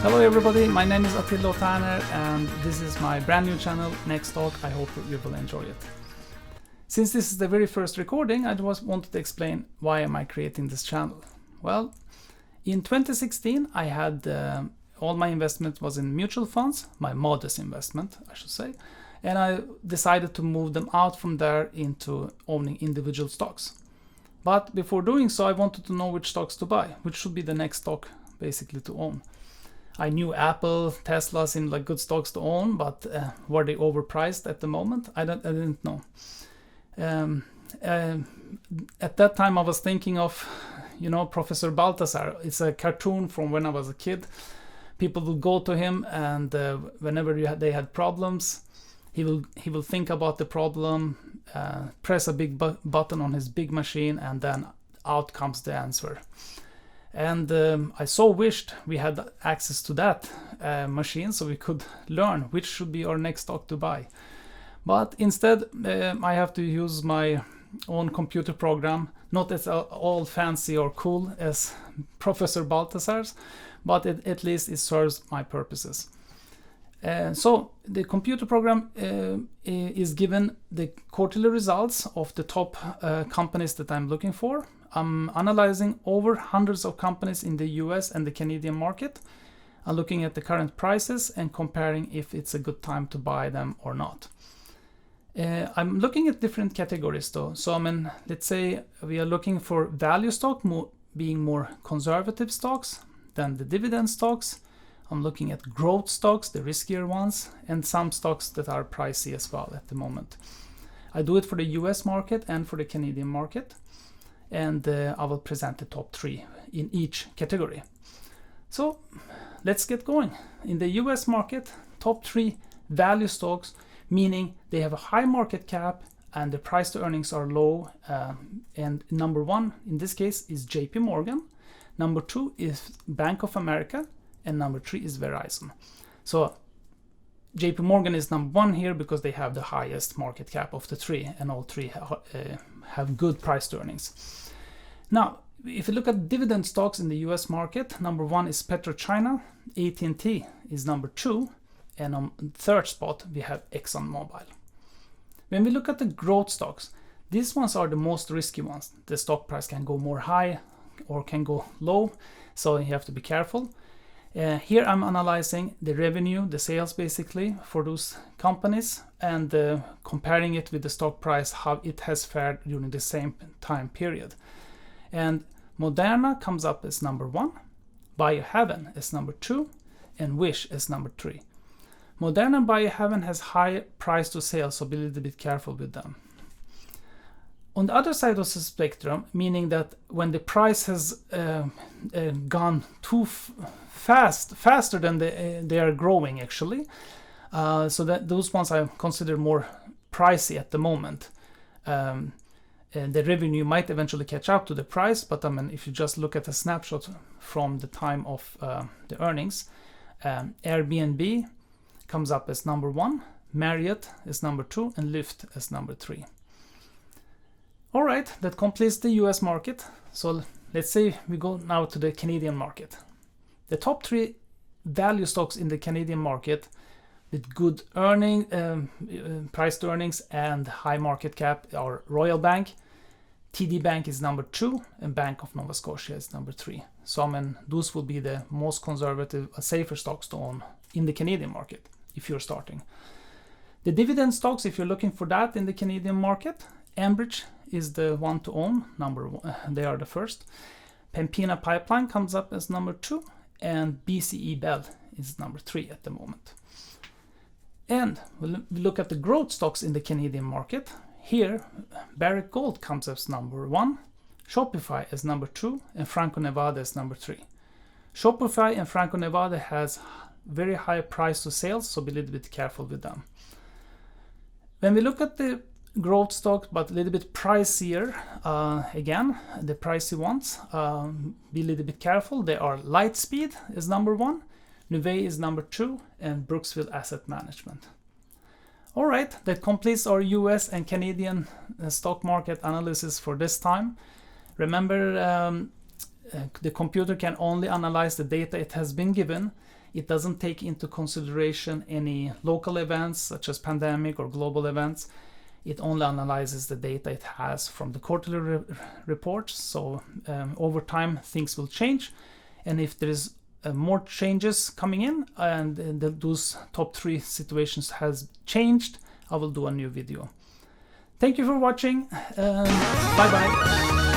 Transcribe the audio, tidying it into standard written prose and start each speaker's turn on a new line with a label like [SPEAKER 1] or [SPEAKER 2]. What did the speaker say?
[SPEAKER 1] Hello everybody, my name is Attila Taner and this is my brand new channel, Next Talk. I hope you will enjoy it. Since this is the very first recording, I just wanted to explain why am I creating this channel. Well, in 2016 I had all my investment was in mutual funds, my modest investment I should say, and I decided to move them out from there into owning individual stocks. But before doing so, I wanted to know which stocks to buy, which should be the next stock basically to own. I knew Apple, Tesla seemed like good stocks to own, but were they overpriced at the moment? I didn't know. At that time I was thinking of, Professor Balthasar. It's a cartoon from when I was a kid. People will go to him and whenever they had problems, he will think about the problem, press a big button on his big machine, and then out comes the answer. And I so wished we had access to that machine so we could learn which should be our next stock to buy. But instead I have to use my own computer program, not as all fancy or cool as Professor Balthasar's, but at least it serves my purposes. So the computer program is given the quarterly results of the top companies that I'm looking for. I'm analyzing over hundreds of companies in the US and the Canadian market. I'm looking at the current prices and comparing if it's a good time to buy them or not. I'm looking at different categories though. So let's say we are looking for value stock being more conservative stocks than the dividend stocks. I'm looking at growth stocks, the riskier ones, and some stocks that are pricey as well at the moment. I do it for the US market and for the Canadian market. And I will present the top 3 in each category. So let's get going. In the US market, top 3 value stocks, meaning they have a high market cap and the price to earnings are low. And number 1 in this case is JP Morgan. Number 2 is Bank of America. And number 3 is Verizon. So JP Morgan is number 1 here because they have the highest market cap of the 3, and all 3 have good price to earnings. Now, if you look at dividend stocks in the US market, number 1 is PetroChina, AT&T is number 2, and on the 3rd spot we have ExxonMobil. When we look at the growth stocks, these ones are the most risky ones. The stock price can go more high or can go low, so you have to be careful. Here I'm analyzing the revenue, the sales basically for those companies, and comparing it with the stock price, how it has fared during the same time period. And Moderna comes up as number 1, Biohaven as number 2, and Wish as number 3. Moderna and Biohaven has high price to sales, so be a little bit careful with them. On the other side of the spectrum, meaning that when the price has gone too faster than they are growing actually, so that those ones I consider more pricey at the moment. The revenue might eventually catch up to the price, but if you just look at a snapshot from the time of the earnings, Airbnb comes up as number 1, Marriott is number 2, and Lyft as number 3. All right, that completes the US market. So let's say we go now to the Canadian market. The top 3 value stocks in the Canadian market with good price to earnings and high market cap are Royal Bank, TD Bank is number 2, and Bank of Nova Scotia is number 3. So those will be the most conservative, safer stocks to own in the Canadian market if you're starting. The dividend stocks, if you're looking for that in the Canadian market, Enbridge is the one to own, number 1. They are the first. Pembina Pipeline comes up as number 2, and BCE Bell is number 3 at the moment. And we'll look at the growth stocks in the Canadian market. Here, Barrick Gold comes as number 1, Shopify as number 2, and Franco-Nevada as number 3. Shopify and Franco-Nevada has very high price to sales, so be a little bit careful with them. When we look at the growth stock, but a little bit pricier, again, the pricey ones, be a little bit careful. They are Lightspeed is number 1, Nuvei is number 2, and Brooksville Asset Management. All right, that completes our US and Canadian stock market analysis for this time. Remember, the computer can only analyze the data it has been given. It doesn't take into consideration any local events such as pandemic or global events. It only analyzes the data it has from the quarterly reports. So over time things will change, and if there is more changes coming in and those top 3 situations has changed, I will do a new video. Thank you for watching, and bye bye.